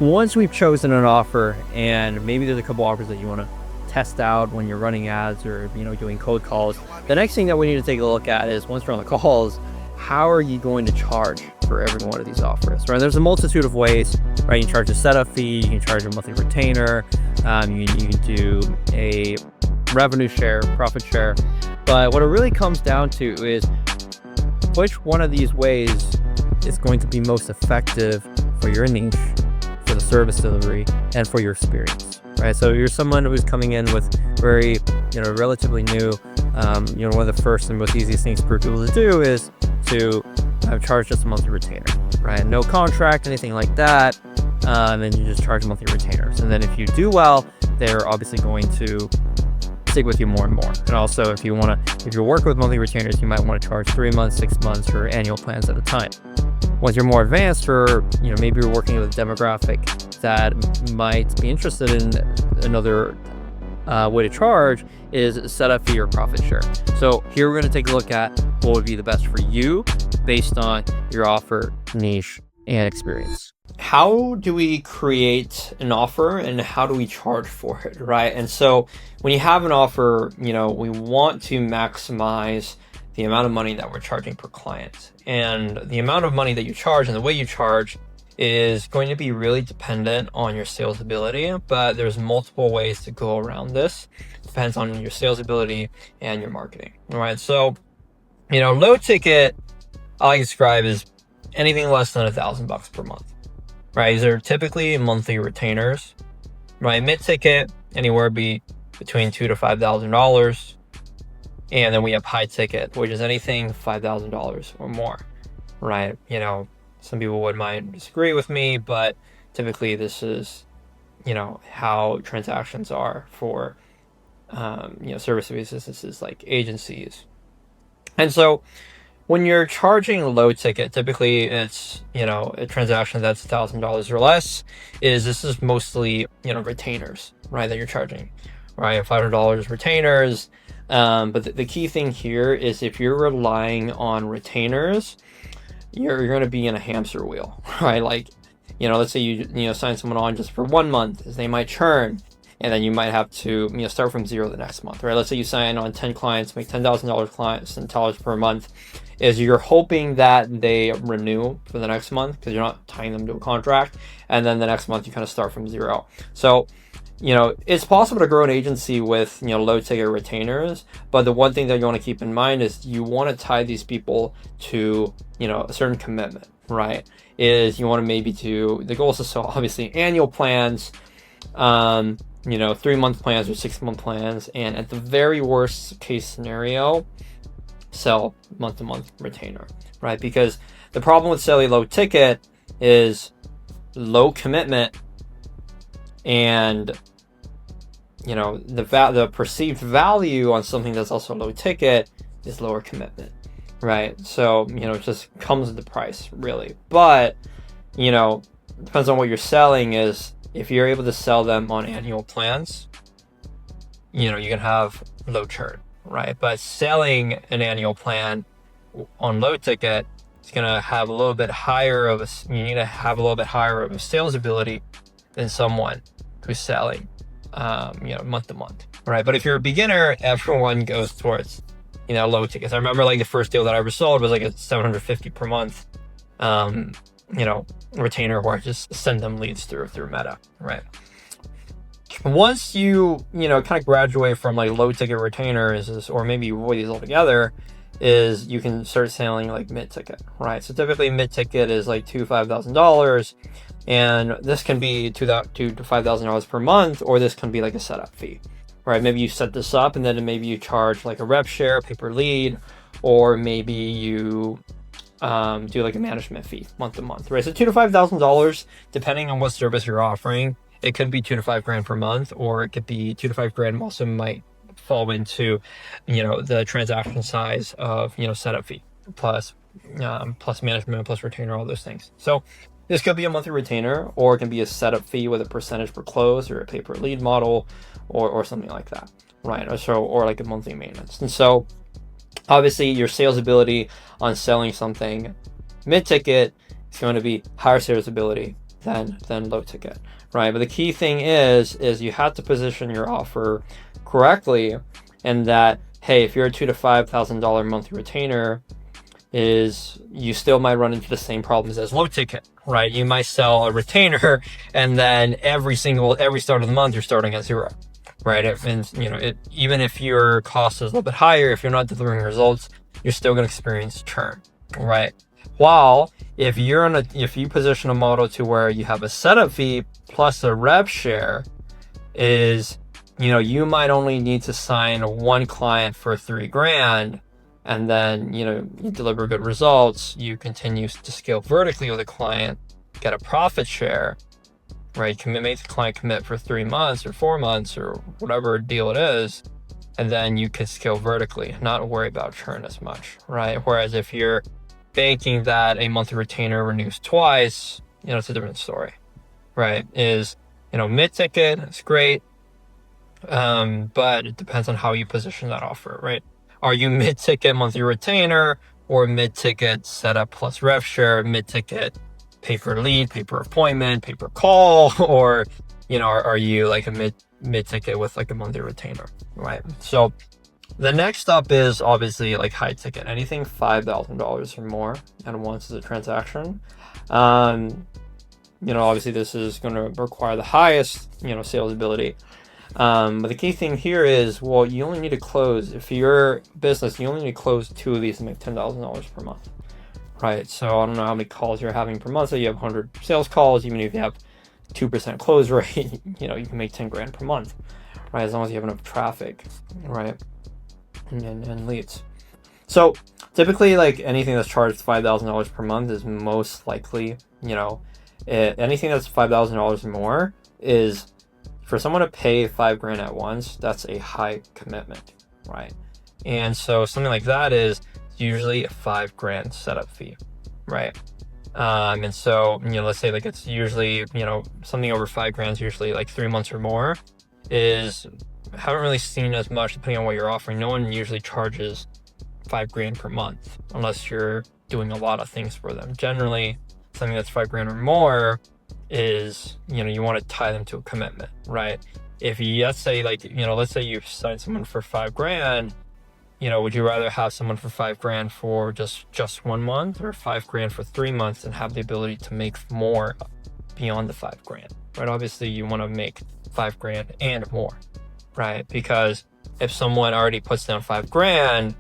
Once we've chosen an offer, and maybe there's a couple offers that you want to test out when you're running ads or doing cold calls, the next thing that we need to take a look at is, once we're on the calls, how are you going to charge for every one of these offers, right? There's a multitude of ways, right? You can charge a setup fee, you can charge a monthly retainer, you can do a revenue share, profit share. But what it really comes down to is which one of these ways is going to be most effective for your niche, for the service delivery, and for your experience, right? So you're someone who's coming in with very, relatively new, one of the first and most easiest things for people to do is to charge just a monthly retainer, right? No contract, anything like that. And then you just charge monthly retainers. And then if you do well, they're obviously going to stick with you more and more. And also, if you work with monthly retainers, you might want to charge 3 months, 6 months, or annual plans at a time. Once you're more advanced, or maybe you're working with a demographic that might be interested in another way to charge, is setup fee or profit share. So here we're going to take a look at what would be the best for you based on your offer, niche, and experience. How do we create an offer and how do we charge for it, right? And so when you have an offer, we want to maximize the amount of money that we're charging per client. And the amount of money that you charge and the way you charge is going to be really dependent on your sales ability, but there's multiple ways to go around this. Depends on your sales ability and your marketing, all right? So, low ticket, I like to describe as anything less than $1,000 per month, right? These are typically monthly retainers, right? Mid ticket, anywhere between $2,000 to $5,000. And then we have high ticket, which is anything $5,000 or more, right? Some people might disagree with me, but typically this is, how transactions are for, service-based businesses like agencies. And so when you're charging low ticket, typically it's, a transaction that's $1,000 or less, this is mostly, retainers, right? That you're charging, right? $500 retainers. But the key thing here is if you're relying on retainers, you're going to be in a hamster wheel, right? Like, let's say you sign someone on just for 1 month, they might churn, and then you might have to, start from zero the next month, right? Let's say you sign on 10 clients, make $10,000 clients and dollars per month, you're hoping that they renew for the next month because you're not tying them to a contract. And then the next month you kind of start from zero. So, it's possible to grow an agency with, low ticket retainers, but the one thing that you want to keep in mind is you want to tie these people to, a certain commitment, right? You want to the goal is to sell obviously annual plans, 3-month plans or 6-month plans. And at the very worst case scenario, sell month-to-month retainer, right? Because the problem with selling low ticket is low commitment, and the perceived value on something that's also low ticket is lower commitment, right? So it just comes with the price, really. But depends on what you're selling. Is if you're able to sell them on annual plans, you can have low churn, right? But selling an annual plan on low ticket, it's gonna have a little bit higher of you need to have a little bit higher of a sales ability than someone who's selling month to month, right? But if you're a beginner, everyone goes towards low tickets. I remember the first deal that I ever sold was a $750 per month retainer where I just send them leads through Meta, right? Once you kind of graduate from low ticket retainers, or maybe you avoid these altogether, is you can start selling mid ticket, right? So typically mid ticket is $2,000 to $5,000, and this can be $2,000 to $5,000 per month, or this can be a setup fee, right? Maybe you set this up and then maybe you charge a rev share, pay per lead, or maybe you do a management fee month to month, right? So $2,000 to $5,000, depending on what service you're offering. It could be $2,000 to $5,000 per month, or it could be $2,000 to $5,000 also might fall into, the transaction size of, setup fee plus management plus retainer, all those things. So this could be a monthly retainer, or it can be a setup fee with a percentage per close, or a pay per lead model, or something like that, right? Or a monthly maintenance. And so obviously your sales ability on selling something mid-ticket is going to be higher sales ability than low ticket, right? But the key thing is you have to position your offer correctly, and that, hey, if you're a $2,000 to $5,000 monthly retainer, is you still might run into the same problems as low ticket, right? You might sell a retainer, and then every start of the month you're starting at zero, right? And even if your cost is a little bit higher, if you're not delivering results, you're still going to experience churn, right? While if you position a model to where you have a setup fee plus a rev share, is you might only need to sign one client for $3,000, and then you deliver good results, you continue to scale vertically with a client, get a profit share, right? Make the client commit for 3 months or 4 months or whatever deal it is, and then you can scale vertically, not worry about churn as much, right? Whereas if you're banking that a monthly retainer renews twice, it's a different story, right? Is mid-ticket, it's great, but it depends on how you position that offer, right? Are you mid-ticket monthly retainer, or mid-ticket setup plus rev share, mid-ticket pay per lead, pay per appointment, pay per call, or are you like a mid-ticket with like a monthly retainer, right? So the next up is obviously like high ticket, anything $5,000 or more at once is a transaction. Obviously this is going to require the highest sales ability. But the key thing here is, well, you only need to close, if your business, you only need to close 2 of these to make $10,000 per month, right? So I don't know how many calls you're having per month. So you have 100 sales calls, even if you have 2% close rate, you can make 10 grand per month, right? As long as you have enough traffic, right? And leads. So typically, like anything that's charged $5,000 per month is most likely, anything that's $5,000 or more is, for someone to pay $5,000 at once, that's a high commitment, right? And so something like that is usually a $5,000 setup fee, right? And so, let's say like it's usually, something over $5,000 is usually like 3 months or more. Haven't really seen as much depending on what you're offering. No one usually charges $5,000 per month unless you're doing a lot of things for them. Generally, something that's $5,000 or more is, you want to tie them to a commitment, right? If you, let's say you sign someone for $5,000, would you rather have someone for $5,000 for just 1 month, or $5,000 for 3 months and have the ability to make more beyond the $5,000, right? Obviously you want to make $5,000 and more, right? Because if someone already puts down $5,000,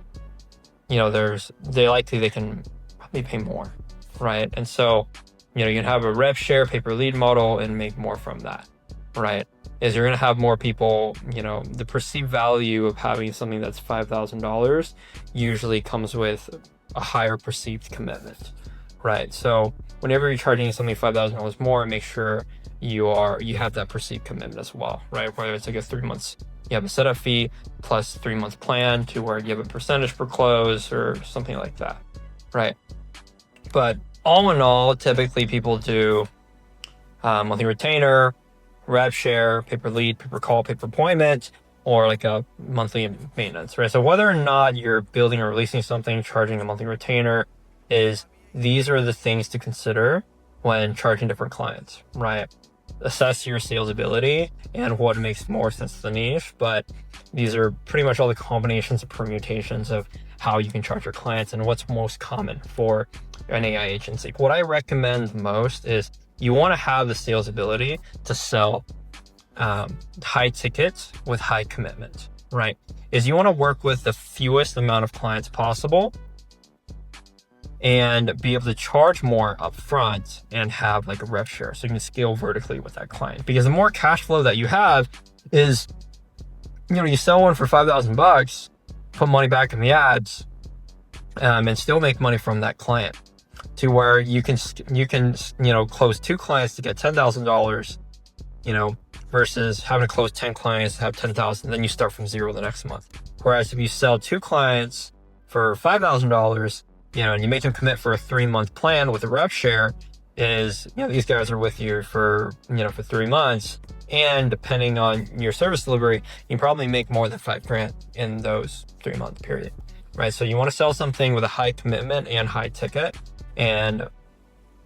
they can probably pay more, right? And so you can have a rev share pay per lead model and make more from that, right? Is you're going to have more people, the perceived value of having something that's $5,000 usually comes with a higher perceived commitment, right? So whenever you're charging something $5,000 more, make sure you have that perceived commitment as well, right? Whether it's like a 3 months, you have a setup fee plus 3 month plan to where you have a percentage per close or something like that, right? But all in all, typically people do monthly retainer, rev share, pay per lead, pay per call, pay per appointment, or like a monthly maintenance, right? So whether or not you're building or releasing something, charging a monthly retainer, these are the things to consider when charging different clients, right? Assess your sales ability and what makes more sense to the niche, but these are pretty much all the combinations and permutations of how you can charge your clients and what's most common for an AI agency. What I recommend most is you want to have the sales ability to sell high tickets with high commitment, right? Is you want to work with the fewest amount of clients possible and be able to charge more upfront and have like a rev share so you can scale vertically with that client. Because the more cash flow that you have is, you sell one for $5,000, put money back in the ads, and still make money from that client, to where you can close 2 clients to get $10,000, versus having to close 10 clients to have 10,000, then you start from zero the next month. Whereas if you sell 2 clients for $5,000, and you make them commit for a 3 month plan with a rev share, these guys are with you for 3 months, and depending on your service delivery, you probably make more than $5,000 in those 3 month period, right? So you want to sell something with a high commitment and high ticket, and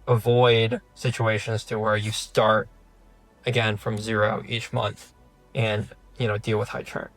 avoid situations to where you start again from zero each month and, deal with high churn.